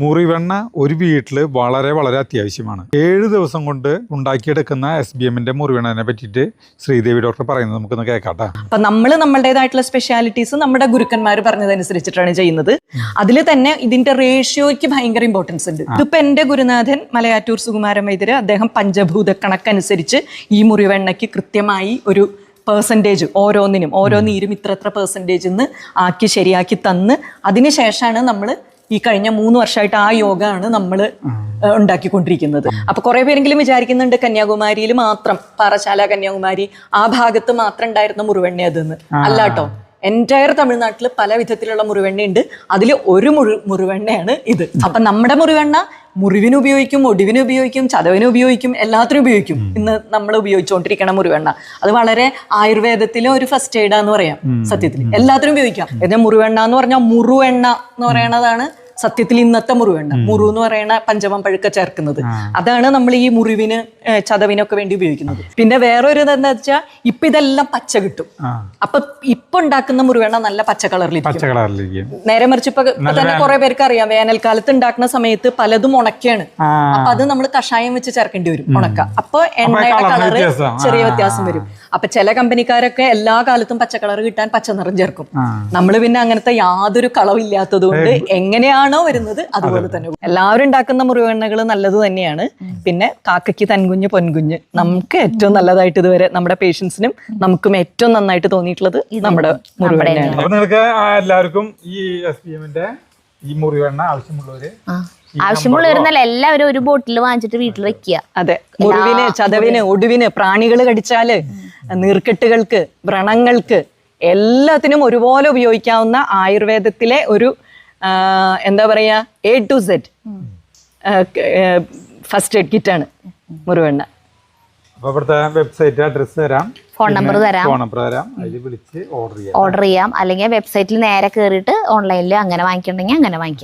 മുറിവെണ്ണ ഒരു വീട്ടിൽ വളരെ വളരെ അത്യാവശ്യമാണ്. 7 ദിവസം കൊണ്ട് ഉണ്ടാക്കിയെടുക്കുന്ന SBMന്റെ മുറിവെണ്ണനെ പറ്റിയിട്ട് ശ്രീദേവി ഡോക്ടർ പറയുന്നത് നമുക്കൊന്ന് കേൾക്കാട്ടെ. അപ്പൊ നമ്മളുടേതായിട്ടുള്ള സ്പെഷ്യാലിറ്റീസ് നമ്മുടെ ഗുരുക്കന്മാർ പറഞ്ഞതനുസരിച്ചിട്ടാണ് ചെയ്യുന്നത്. അതിൽ തന്നെ ഇതിന്റെ റേഷ്യോയ്ക്ക് ഭയങ്കര ഇമ്പോർട്ടൻസ് ഉണ്ട്. ഇതിപ്പോ എന്റെ ഗുരുനാഥൻ മലയാറ്റൂർ സുകുമാരൻ വൈദ്യര് അദ്ദേഹം പഞ്ചഭൂത കണക്കനുസരിച്ച് ഈ മുറിവെണ്ണയ്ക്ക് കൃത്യമായി ഒരു പെർസെൻറ്റേജ് ഓരോ നീരും ഇത്ര പെർസെൻറ്റേജ് എന്ന് ആക്കി ശരിയാക്കി തന്ന് അതിനുശേഷമാണ് നമ്മൾ ഈ കഴിഞ്ഞ 3 വർഷമായിട്ട് ആ യോഗമാണ് നമ്മൾ ഉണ്ടാക്കിക്കൊണ്ടിരിക്കുന്നത്. അപ്പൊ കുറെ പേരെങ്കിലും വിചാരിക്കുന്നുണ്ട് കന്യാകുമാരിയിൽ മാത്രം, പാറശാല കന്യാകുമാരി ആ ഭാഗത്ത് മാത്രം ഉണ്ടായിരുന്ന മുറിവെണ്ണ അതെന്ന്. അല്ലാട്ടോ, എൻറ്റയർ തമിഴ്നാട്ടിൽ പല വിധത്തിലുള്ള മുറിവെണ്ണയുണ്ട്. അതിൽ ഒരു മുറിവെണ്ണയാണ് ഇത്. അപ്പൊ നമ്മുടെ മുറിവെണ്ണ മുറിവിന് ഉപയോഗിക്കും, ഒടിവിന് ഉപയോഗിക്കും, ചതവിന് ഉപയോഗിക്കും, എല്ലാത്തിനും ഉപയോഗിക്കും. ഇന്ന് നമ്മൾ ഉപയോഗിച്ചുകൊണ്ടിരിക്കണം മുറിവെണ്ണ. അത് വളരെ ആയുർവേദത്തിലെ ഒരു ഫസ്റ്റ് എയ്ഡാന്ന് പറയാം. സത്യത്തിൽ എല്ലാത്തിനും ഉപയോഗിക്കാം. മുറിവെണ്ണ എന്ന് പറഞ്ഞാൽ മുറുവെണ്ണ എന്ന് പറയണതാണ് സത്യത്തിൽ ഇന്നത്തെ മുറിവെണ്ണ. മുറു എന്ന് പറയുന്ന പഞ്ചമം പഴുക്ക ചേർക്കുന്നത്, അതാണ് നമ്മൾ ഈ മുറിവിന് ചതവിനൊക്കെ വേണ്ടി ഉപയോഗിക്കുന്നത്. പിന്നെ വേറൊരു എന്താ വെച്ചാൽ ഇപ്പൊ ഇതെല്ലാം പച്ച കിട്ടും. അപ്പൊ ഇപ്പൊ ഉണ്ടാക്കുന്ന മുറിവെണ്ണ നല്ല പച്ച കളറിലിരിക്കും. നേരെ മറിച്ച് ഇപ്പൊ തന്നെ കുറെ പേർക്ക് അറിയാം, വേനൽക്കാലത്ത് ഉണ്ടാക്കുന്ന സമയത്ത് പലതും ഉണക്കയാണ്. അപ്പൊ അത് നമ്മൾ കഷായം വെച്ച് ചേർക്കേണ്ടി വരും, ഉണക്ക. അപ്പൊ എണ്ണയുടെ കളറ് ചെറിയ വ്യത്യാസം വരും. അപ്പൊ ചില കമ്പനിക്കാരൊക്കെ എല്ലാ കാലത്തും പച്ച കളർ കിട്ടാൻ പച്ച നിറം ചേർക്കും. നമ്മൾ പിന്നെ അങ്ങനത്തെ യാതൊരു കളവില്ലാത്തത് കൊണ്ട് എങ്ങനെയാണോ വരുന്നത് അതുപോലെ തന്നെ. എല്ലാവരും ഉണ്ടാക്കുന്ന മുറിവെണ്ണകൾ നല്ലത് തന്നെയാണ്. പിന്നെ കാക്കയ്ക്ക് തൻകുഞ്ഞ് പൊൻകുഞ്ഞ്, നമുക്ക് ഏറ്റവും നല്ലതായിട്ട് ഇതുവരെ നമ്മുടെ പേഷ്യൻസിനും നമുക്കും ഏറ്റവും നന്നായിട്ട് തോന്നിയിട്ടുള്ളത് നമ്മുടെ മുറിവെണ്ണയാണ്. അപ്പൊ നിങ്ങൾക്ക് എല്ലാവർക്കും ഈ SBMന്റെ ഈ മുറിവെണ്ണ ആവശ്യമുള്ളവരെന്നല്ല എല്ലാവരും ഒരു ബോട്ടിൽ വാങ്ങിച്ചിട്ട് വീട്ടിൽ വെക്കുക. അതെ, മുറിവിന്, ചതവിന്, ഒടിവിന്, പ്രാണികൾ കടിച്ചാല്, നീർക്കെട്ടുകൾക്ക്, വ്രണങ്ങൾക്ക് എല്ലാത്തിനും ഒരുപോലെ ഉപയോഗിക്കാവുന്ന ആയുർവേദത്തിലെ ഒരു എന്താ പറയാ A to Z first aid കിറ്റാണ് മുറിവെണ്ണ. ഇവിടുത്തെ വെബ്സൈറ്റ് അഡ്രസ് തരാം, ഫോൺ നമ്പർ തരാം, അതിൽ വിളിച്ച് ഓർഡർ ചെയ്യാം. അല്ലെങ്കിൽ വെബ്സൈറ്റിൽ നേരെ കയറിയിട്ട് ഓൺലൈനിൽ അങ്ങനെ വാങ്ങിക്കണമെങ്കിൽ അങ്ങനെ വാങ്ങിക്കാം.